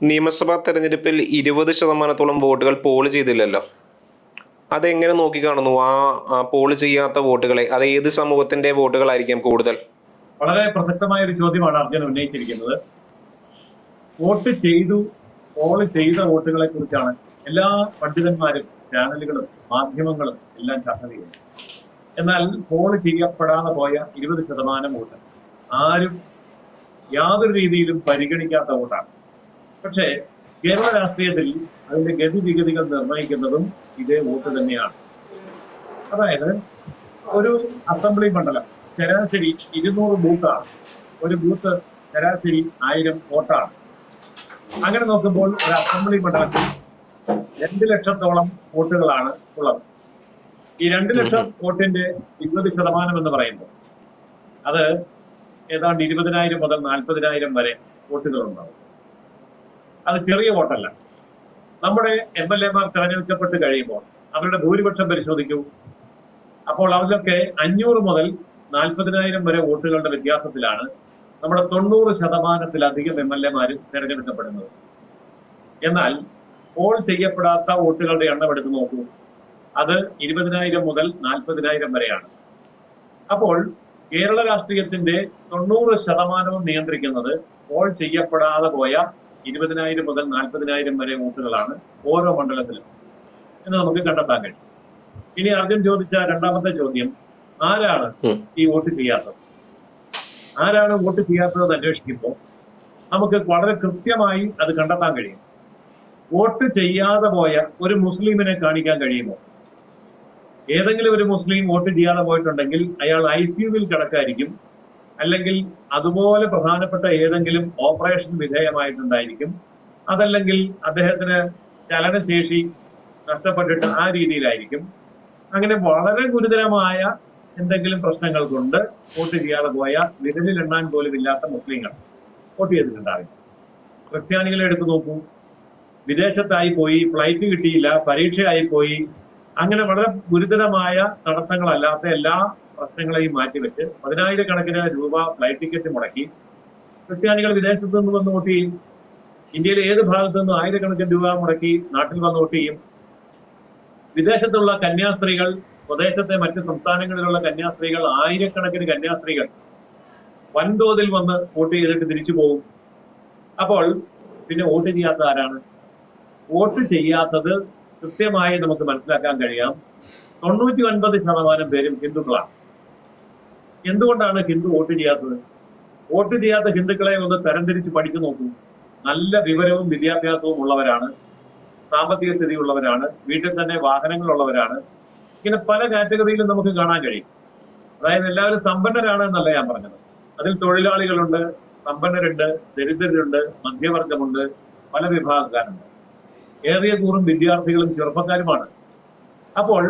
നിയമസഭാ തെരഞ്ഞെടുപ്പിൽ 20% വോട്ടുകൾ പോൾ ചെയ്തില്ലല്ലോ. അതെങ്ങനെ നോക്കിക്കാണുന്നു? പോൾ ചെയ്യാത്ത വോട്ടുകളെ അത് ഏത് സമൂഹത്തിന്റെ വോട്ടുകളായിരിക്കാം കൂടുതൽ? വളരെ പ്രസക്തമായ ഒരു ചോദ്യമാണ് അർജുൻ ഉന്നയിച്ചിരിക്കുന്നത്. വോട്ട് ചെയ്തു, പോൾ ചെയ്ത വോട്ടുകളെ കുറിച്ചാണ് എല്ലാ പണ്ഡിതന്മാരും, ചാനലുകളും മാധ്യമങ്ങളും എല്ലാം ചർച്ച ചെയ്യുന്നത്. എന്നാൽ പോൾ ചെയ്യപ്പെടാതെ പോയ 20% വോട്ട് ആരും യാതൊരു രീതിയിലും പരിഗണിക്കാത്ത വോട്ടാണ്. പക്ഷേ കേരള രാഷ്ട്രീയത്തിൽ അതിന്റെ ഗതിവിഗതികൾ നിർണ്ണയിക്കുന്നതും ഇതേ വോട്ട് തന്നെയാണ്. അതായത് ഒരു അസംബ്ലി മണ്ഡലം ശരാശരി 200 ബൂത്താണ്. ഒരു ബൂത്ത് ശരാശരി 1000 വോട്ടാണ്. അങ്ങനെ നോക്കുമ്പോൾ ഒരു അസംബ്ലി മണ്ഡലത്തിൽ 2 ലക്ഷത്തോളം വോട്ടുകളാണ് ഉള്ളത്. ഈ 2 ലക്ഷം വോട്ടിന്റെ 20% എന്ന് പറയുമ്പോൾ അത് ഏതാണ്ട് 20,000 മുതൽ 40,000 വരെ വോട്ടുകൾ ഉണ്ടാവും. അത് ചെറിയ വോട്ടല്ല. നമ്മുടെ MLA-മാർ തെരഞ്ഞെടുക്കപ്പെട്ട് കഴിയുമ്പോൾ അവരുടെ ഭൂരിപക്ഷം പരിശോധിക്കൂ. അപ്പോൾ അതിലൊക്കെ 500 മുതൽ 40,000 വരെ വോട്ടുകളുടെ വ്യത്യാസത്തിലാണ് നമ്മുടെ 90%-ലധികം MLA-മാരും തെരഞ്ഞെടുക്കപ്പെടുന്നത്. എന്നാൽ പോൾ ചെയ്യപ്പെടാത്ത വോട്ടുകളുടെ എണ്ണം എടുത്ത് നോക്കൂ. അത് 20,000 മുതൽ 40,000 വരെയാണ്. അപ്പോൾ കേരള രാഷ്ട്രീയത്തിന്റെ 90% നിയന്ത്രിക്കുന്നത് പോൾ ചെയ്യപ്പെടാതെ പോയ 20,000 മുതൽ 40,000 വരെ വോട്ടുകളാണ് ഓരോ മണ്ഡലത്തിലും എന്ന് നമുക്ക് കണ്ടെത്താൻ കഴിയും. ഇനി അർജുൻ ചോദിച്ച രണ്ടാമത്തെ ചോദ്യം, ആരാണ് ഈ വോട്ട് ചെയ്യാത്തത്? ആരാണ് വോട്ട് ചെയ്യാത്തതെന്ന് അന്വേഷിക്കുമ്പോൾ നമുക്ക് വളരെ കൃത്യമായി അത് കണ്ടെത്താൻ കഴിയും. വോട്ട് ചെയ്യാതെ പോയ ഒരു മുസ്ലിമിനെ കാണിക്കാൻ കഴിയുമോ? ഏതെങ്കിലും ഒരു മുസ്ലിം വോട്ട് ചെയ്യാതെ പോയിട്ടുണ്ടെങ്കിൽ അയാൾ ICU-വിൽ കിടക്കായിരിക്കും, അല്ലെങ്കിൽ അതുപോലെ പ്രധാനപ്പെട്ട ഏതെങ്കിലും ഓപ്പറേഷൻ വിധേയമായിട്ടുണ്ടായിരിക്കും, അതല്ലെങ്കിൽ അദ്ദേഹത്തിന് ചലനശേഷി നഷ്ടപ്പെട്ടിട്ട് ആ രീതിയിലായിരിക്കും. അങ്ങനെ വളരെ ഗുരുതരമായ എന്തെങ്കിലും പ്രശ്നങ്ങൾ കൊണ്ട് വോട്ട് ചെയ്യാതെ പോയ വിരലിൽ എണ്ണാൻ പോലും ഇല്ലാത്ത മുസ്ലിങ്ങൾ വോട്ട് ചെയ്തിട്ടുണ്ടാവില്ല. ക്രിസ്ത്യാനികളെ എടുത്തു നോക്കൂ. വിദേശത്തായി പോയി, ഫ്ലൈറ്റ് കിട്ടിയില്ല, പരീക്ഷയായി പോയി, അങ്ങനെ വളരെ ഗുരുതരമായ തടസ്സങ്ങളല്ലാത്ത എല്ലാ പ്രശ്നങ്ങളെയും മാറ്റിവെച്ച് 10,000-കണക്കിന് രൂപ ഫ്ലൈറ്റ് ടിക്കറ്റ് മുടക്കി ക്രിസ്ത്യാനികൾ വിദേശത്ത് നിന്ന് വന്ന് വോട്ട് ചെയ്യും. ഇന്ത്യയിലെ ഏത് ഭാഗത്തു നിന്നും 1000-കണക്കിന് രൂപ മുടക്കി നാട്ടിൽ വന്ന് വോട്ട് ചെയ്യും. വിദേശത്തുള്ള കന്യാസ്ത്രീകൾ, സ്വദേശത്തെ മറ്റ് സംസ്ഥാനങ്ങളിലുള്ള കന്യാസ്ത്രീകൾ, 1000-കണക്കിന് കന്യാസ്ത്രീകൾ വൻതോതിൽ വന്ന് വോട്ട് ചെയ്തിട്ട് തിരിച്ചു പോകും. അപ്പോൾ പിന്നെ വോട്ട് ചെയ്യാത്ത ആരാണ്? വോട്ട് ചെയ്യാത്തത് കൃത്യമായി നമുക്ക് മനസ്സിലാക്കാൻ കഴിയാം. 99% പേരും ഹിന്ദുക്കളാണ്. എന്തുകൊണ്ടാണ് ഹിന്ദു വോട്ട് ചെയ്യാത്തത്? വോട്ട് ചെയ്യാത്ത ഹിന്ദുക്കളെ ഒന്ന് തരംതിരിച്ച് പഠിച്ചു നോക്കൂ. നല്ല വിവരവും വിദ്യാഭ്യാസവും ഉള്ളവരാണ്, സാമ്പത്തിക സ്ഥിതി ഉള്ളവരാണ്, വീട്ടിൽ തന്നെ വാഹനങ്ങളുള്ളവരാണ്. ഇങ്ങനെ പല കാറ്റഗറിയിലും നമുക്ക് കാണാൻ കഴിയും. അതായത് എല്ലാവരും സമ്പന്നരാണ് എന്നല്ല ഞാൻ പറഞ്ഞത്. അതിൽ തൊഴിലാളികളുണ്ട്, സമ്പന്നരുണ്ട്, ദരിദ്രരുണ്ട്, മധ്യവർഗമുണ്ട്, പല വിഭാഗക്കാരുണ്ട്. ഏറിയ കൂറും വിദ്യാർത്ഥികളും ചെറുപ്പക്കാരുമാണ്. അപ്പോൾ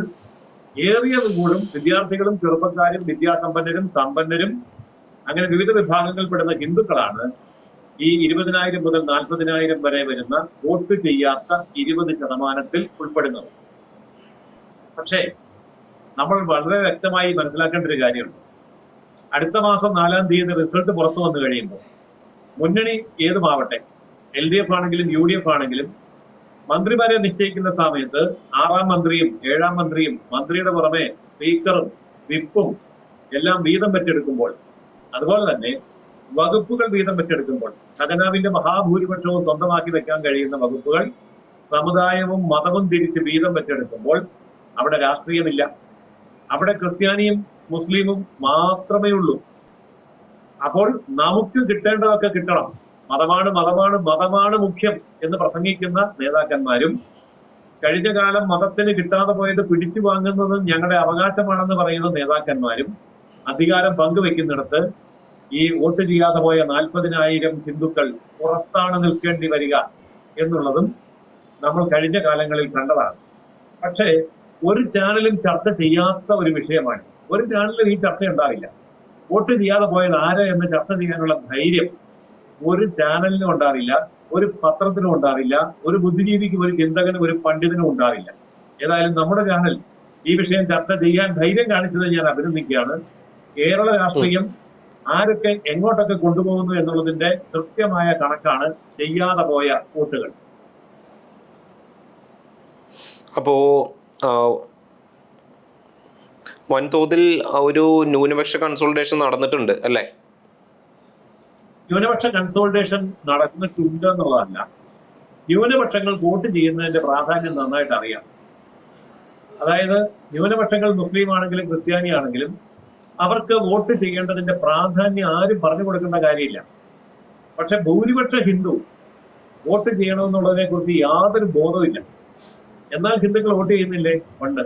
ഏറിയ കൂടും വിദ്യാർത്ഥികളും ചെറുപ്പക്കാരും വിദ്യാസമ്പന്നരും സമ്പന്നരും അങ്ങനെ വിവിധ വിഭാഗങ്ങളിൽപ്പെടുന്ന ഹിന്ദുക്കളാണ് ഈ 20,000 മുതൽ 40,000 വരെ വരുന്ന വോട്ട് ചെയ്യാത്ത 20%-ൽ ഉൾപ്പെടുന്നത്. പക്ഷേ നമ്മൾ വളരെ വ്യക്തമായി മനസ്സിലാക്കേണ്ട ഒരു കാര്യമുണ്ട്. അടുത്ത മാസം 4-ാം തീയതി റിസൾട്ട് പുറത്തു വന്നു കഴിയുമ്പോൾ മുന്നണി ഏതുമാവട്ടെ, LDF ആണെങ്കിലും UDF ആണെങ്കിലും, മന്ത്രിമാരെ നിശ്ചയിക്കുന്ന സമയത്ത് 6-ാം മന്ത്രിയും 7-ാം മന്ത്രിയും മന്ത്രിയുടെ പുറമെ സ്പീക്കറും വിപ്പും എല്ലാം വീതം വെച്ചെടുക്കുമ്പോൾ, അതുപോലെ തന്നെ വകുപ്പുകൾ വീതം വെച്ചെടുക്കുമ്പോൾ, ഖജനാവിന്റെ മഹാഭൂരിപക്ഷവും സ്വന്തമാക്കി വെക്കാൻ കഴിയുന്ന വകുപ്പുകൾ സമുദായവും മതവും തിരിച്ച് വീതം വെച്ചെടുക്കുമ്പോൾ അവിടെ രാഷ്ട്രീയമില്ല. അവിടെ ക്രിസ്ത്യാനിയും മുസ്ലിമും മാത്രമേ ഉള്ളൂ. അപ്പോൾ നമുക്ക് കിട്ടേണ്ടതൊക്കെ കിട്ടണം. മതമാണ് മതമാണ് മതമാണ് മുഖ്യം എന്ന് പ്രസംഗിക്കുന്ന നേതാക്കന്മാരും, കഴിഞ്ഞ കാലം മതത്തിന് കിട്ടാതെ പോയത് പിടിച്ചു വാങ്ങുന്നത് ഞങ്ങളുടെ അവകാശമാണെന്ന് പറയുന്ന നേതാക്കന്മാരും അധികാരം പങ്കുവെക്കുന്നിടത്ത് ഈ വോട്ട് ചെയ്യാതെ പോയ 40,000 ഹിന്ദുക്കൾ പുറത്താണ് നിൽക്കേണ്ടി വരിക എന്നുള്ളതും നമ്മൾ കഴിഞ്ഞ കാലങ്ങളിൽ കണ്ടതാണ്. പക്ഷേ ഒരു ചാനലും ചർച്ച ചെയ്യാത്ത ഒരു വിഷയമാണ്. ഒരു ചാനലിലും ഈ ചർച്ച ഉണ്ടാവില്ല. വോട്ട് ചെയ്യാതെ പോയത് ആര് എന്ന് ചർച്ച ചെയ്യാനുള്ള ധൈര്യം ഒരു ചാനലിനും ഉണ്ടാവില്ല, ഒരു പത്രത്തിനും ഉണ്ടാവില്ല, ഒരു ബുദ്ധിജീവിക്കും, ഒരു ചിന്തകനും, ഒരു പണ്ഡിതനും ഉണ്ടാവില്ല. ഏതായാലും നമ്മുടെ ചാനൽ ഈ വിഷയം ചർച്ച ചെയ്യാൻ ധൈര്യം കാണിച്ചത് ഞാൻ അഭിനന്ദിക്കുകയാണ്. കേരള രാഷ്ട്രീയം ആരൊക്കെ എങ്ങോട്ടൊക്കെ കൊണ്ടുപോകുന്നു എന്നുള്ളതിന്റെ കൃത്യമായ കണക്കാണ് ചെയ്യാതെ പോയ വോട്ടുകൾ. അപ്പോ ആ, വൻതോതിൽ ഒരു ന്യൂനപക്ഷ കൺസോൾട്ടേഷൻ നടന്നിട്ടുണ്ട് അല്ലേ? ന്യൂനപക്ഷ കൺസോൾട്ടേഷൻ നടന്നിട്ടുണ്ട് എന്നുള്ളതല്ല, ന്യൂനപക്ഷങ്ങൾ വോട്ട് ചെയ്യുന്നതിന്റെ പ്രാധാന്യം നന്നായിട്ട് അറിയാം. അതായത് ന്യൂനപക്ഷങ്ങൾ മുസ്ലിം ആണെങ്കിലും ക്രിസ്ത്യാനി ആണെങ്കിലും അവർക്ക് വോട്ട് ചെയ്യേണ്ടതിന്റെ പ്രാധാന്യം ആരും പറഞ്ഞു കൊടുക്കേണ്ട കാര്യമില്ല. പക്ഷെ ഭൂരിപക്ഷ ഹിന്ദു വോട്ട് ചെയ്യണമെന്നുള്ളതിനെ കുറിച്ച് യാതൊരു ബോധവുമില്ല. എന്നാൽ ഹിന്ദുക്കൾ വോട്ട് ചെയ്യുന്നില്ലേ? ഉണ്ട്.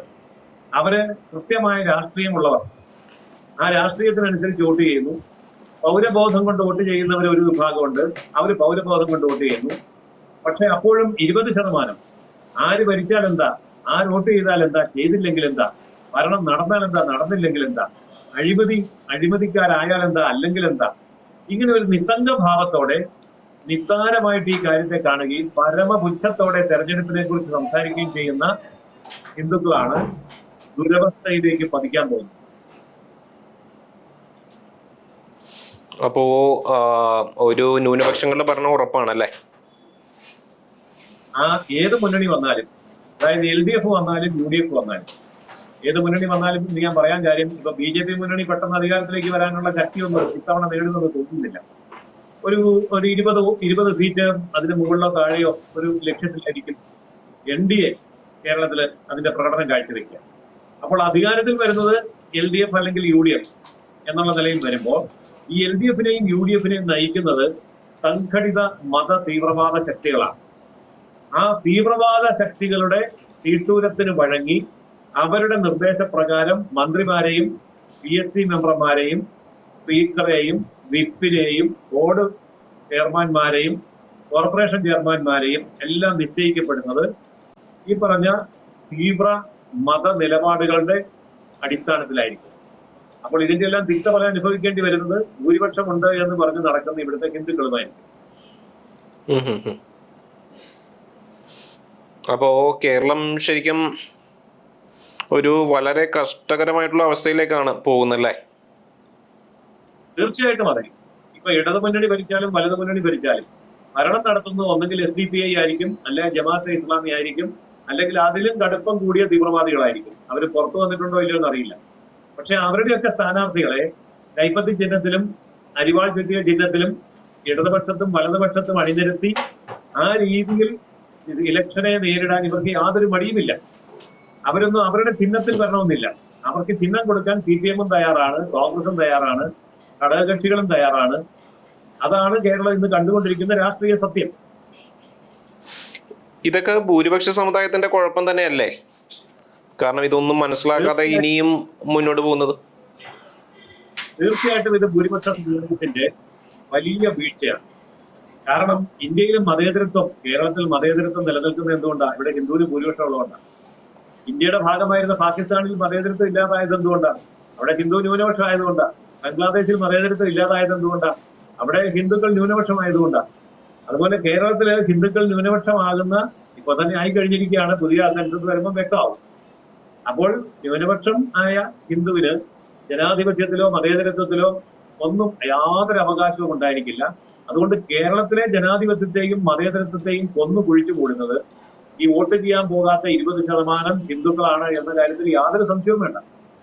അവര് കൃത്യമായ രാഷ്ട്രീയമുള്ളവർ, ആ രാഷ്ട്രീയത്തിനനുസരിച്ച് വോട്ട് ചെയ്യുന്നു. പൗരബോധം കൊണ്ട് വോട്ട് ചെയ്യുന്നവർ ഒരു വിഭാഗമുണ്ട്, അവർ പൗരബോധം കൊണ്ട് വോട്ട് ചെയ്യുന്നു. പക്ഷെ അപ്പോഴും 20% ആര് ഭരിച്ചാൽ എന്താ, ആര് വോട്ട് ചെയ്താൽ എന്താ, ചെയ്തില്ലെങ്കിൽ എന്താ, ഭരണം നടന്നാൽ എന്താ, നടന്നില്ലെങ്കിൽ എന്താ, അഴിമതിക്കാരായാൽ എന്താ, അല്ലെങ്കിൽ എന്താ, ഇങ്ങനെ ഒരു നിസ്സംഗഭാവത്തോടെ നിസ്സാരമായിട്ട് ഈ കാര്യത്തെ കാണുകയും പരമപുച്ഛത്തോടെ തെരഞ്ഞെടുപ്പിനെ കുറിച്ച് സംസാരിക്കുകയും ചെയ്യുന്ന ഹിന്ദുക്കളാണ് ദുരവസ്ഥയിലേക്ക് പതിക്കാൻ പോകുന്നത്. അപ്പോ ഒരു ന്യൂനപക്ഷങ്ങളുടെ ഭരണം ഉറപ്പാണല്ലേ? ആ ഏത് മുന്നണി വന്നാലും, അതായത് LDF വന്നാലും UDF വന്നാലും, ഏത് മുന്നണി വന്നാലും ഞാൻ പറയാൻ കാര്യം, ഇപ്പൊ BJP മുന്നണി പെട്ടെന്ന് അധികാരത്തിലേക്ക് വരാനുള്ള ശക്തിയൊന്നും ഇത്തവണ നേടുന്നത് തോന്നുന്നില്ല. ഒരു 20 സീറ്റ് അതിന് മുകളിലോ താഴെയോ ഒരു ലക്ഷ്യത്തിലായിരിക്കും NDA കേരളത്തില് അതിന്റെ പ്രകടനം കാഴ്ചവെക്കുക. അപ്പോൾ അധികാരത്തിൽ വരുന്നത് LDF അല്ലെങ്കിൽ UDF എന്നുള്ള നിലയിൽ വരുമ്പോൾ ഈ LDFനെയും UDFനെയും നയിക്കുന്നത് സംഘടിത മത തീവ്രവാദ ശക്തികളാണ്. ആ തീവ്രവാദ ശക്തികളുടെ തീട്ടൂരത്തിന് വഴങ്ങി അവരുടെ നിർദ്ദേശപ്രകാരം മന്ത്രിമാരെയും PSC മെമ്പർമാരെയും സ്പീക്കറെയും വിപ്പിനെയും ബോർഡ് ചെയർമാൻമാരെയും കോർപ്പറേഷൻ ചെയർമാൻമാരെയും എല്ലാം നിശ്ചയിക്കപ്പെടുന്നത് ഈ പറഞ്ഞ തീവ്ര മത നിലപാടുകളുടെ അടിസ്ഥാനത്തിലായിരിക്കും. അപ്പോൾ ഇതിന്റെ എല്ലാം തിക്തഫലം അനുഭവിക്കേണ്ടി വരുന്നത് ഭൂരിപക്ഷമുണ്ട് എന്ന് പറഞ്ഞ് നടക്കുന്ന ഇവിടുത്തെ ഹിന്ദുക്കളുമായിരിക്കും. അപ്പോ കേരളം ശരിക്കും ഒരു വളരെ കഷ്ടകരമായിട്ടുള്ള അവസ്ഥയിലേക്കാണ് പോകുന്നല്ലേ? തീർച്ചയായിട്ടും അതെ. ഇപ്പൊ ഇടതു മുന്നണി ഭരിച്ചാലും വലതു മുന്നണി ഭരിച്ചാലും ഭരണം നടത്തുന്നത് ഒന്നെങ്കിൽ SDPI ആയിരിക്കും, അല്ലെങ്കിൽ ജമാഅത്തെ ഇസ്ലാമി ആയിരിക്കും, അല്ലെങ്കിൽ അതിലും കടുപ്പം കൂടിയ തീവ്രവാദികളായിരിക്കും. അവർ പുറത്തു വന്നിട്ടുണ്ടോ ഇല്ലയോ എന്നറിയില്ല. പക്ഷെ അവരുടെയൊക്കെ സ്ഥാനാർത്ഥികളെ കൈപ്പത്തി ചിഹ്നത്തിലും അരിവാൾ ചുറ്റിയ ചിഹ്നത്തിലും ഇടതുപക്ഷത്തും വലതുപക്ഷത്തും അണിനിരത്തി ആ രീതിയിൽ ഇലക്ഷനെ നേരിടാൻ ഇവർക്ക് യാതൊരു മടിയുമില്ല. അവരൊന്നും അവരുടെ ചിഹ്നത്തിൽ വരണമെന്നില്ല. അവർക്ക് ചിഹ്നം കൊടുക്കാൻ CPM തയ്യാറാണ്, കോൺഗ്രസും തയ്യാറാണ്, ഘടകകക്ഷികളും തയ്യാറാണ്. അതാണ് കേരളം ഇന്ന് കണ്ടുകൊണ്ടിരിക്കുന്ന രാഷ്ട്രീയ സത്യം. ഇതൊക്കെ ഭൂരിപക്ഷ സമുദായത്തിന്റെ കുഴപ്പം തന്നെയല്ലേ? കാരണം ഇതൊന്നും മനസ്സിലാക്കാതെ ഇനിയും മുന്നോട്ട് പോകുന്നത്. തീർച്ചയായിട്ടും ഇത് ഭൂരിപക്ഷ സമുദായത്തിന്റെ വലിയ വീഴ്ചയാണ്. കാരണം ഇന്ത്യയിലും മതേതരത്വം, കേരളത്തിൽ മതേതരത്വം നിലനിൽക്കുന്നത് എന്തുകൊണ്ടാണ്? ഇവിടെ ഹിന്ദുവിന് ഭൂരിപക്ഷം ഉള്ളതുകൊണ്ടാണ്. ഇന്ത്യയുടെ ഭാഗമായിരുന്ന പാകിസ്ഥാനിൽ മതേതരത്വം ഇല്ലാതായത് എന്തുകൊണ്ടാണ്? അവിടെ ഹിന്ദു ന്യൂനപക്ഷം ആയതുകൊണ്ടാണ്. ബംഗ്ലാദേശിൽ മതേതരത്വം ഇല്ലാതായത് എന്തുകൊണ്ടാണ്? അവിടെ ഹിന്ദുക്കൾ ന്യൂനപക്ഷമായതുകൊണ്ടാണ്. അതുപോലെ കേരളത്തില് ഹിന്ദുക്കൾ ന്യൂനപക്ഷമാകുന്ന ഇപ്പൊ തന്നെ ആയി കഴിഞ്ഞിരിക്കുകയാണ്. പുതിയ സെൻസസ് വരുമ്പോൾ വ്യക്തമാവും. അപ്പോൾ ന്യൂനപക്ഷം ആയ ഹിന്ദുവിന് ജനാധിപത്യത്തിലോ മതേതരത്വത്തിലോ ഒന്നും യാതൊരു അവകാശവും ഉണ്ടായിരിക്കില്ല. അതുകൊണ്ട് കേരളത്തിലെ ജനാധിപത്യത്തെയും മതേതരത്വത്തെയും കൊന്നു കുഴിച്ചു കൂടുന്നത് ഈ വോട്ട് ചെയ്യാൻ പോകാത്ത 20% ഹിന്ദുക്കളാണ് എന്ന കാര്യത്തിൽ യാതൊരു സംശയവും വേണ്ട.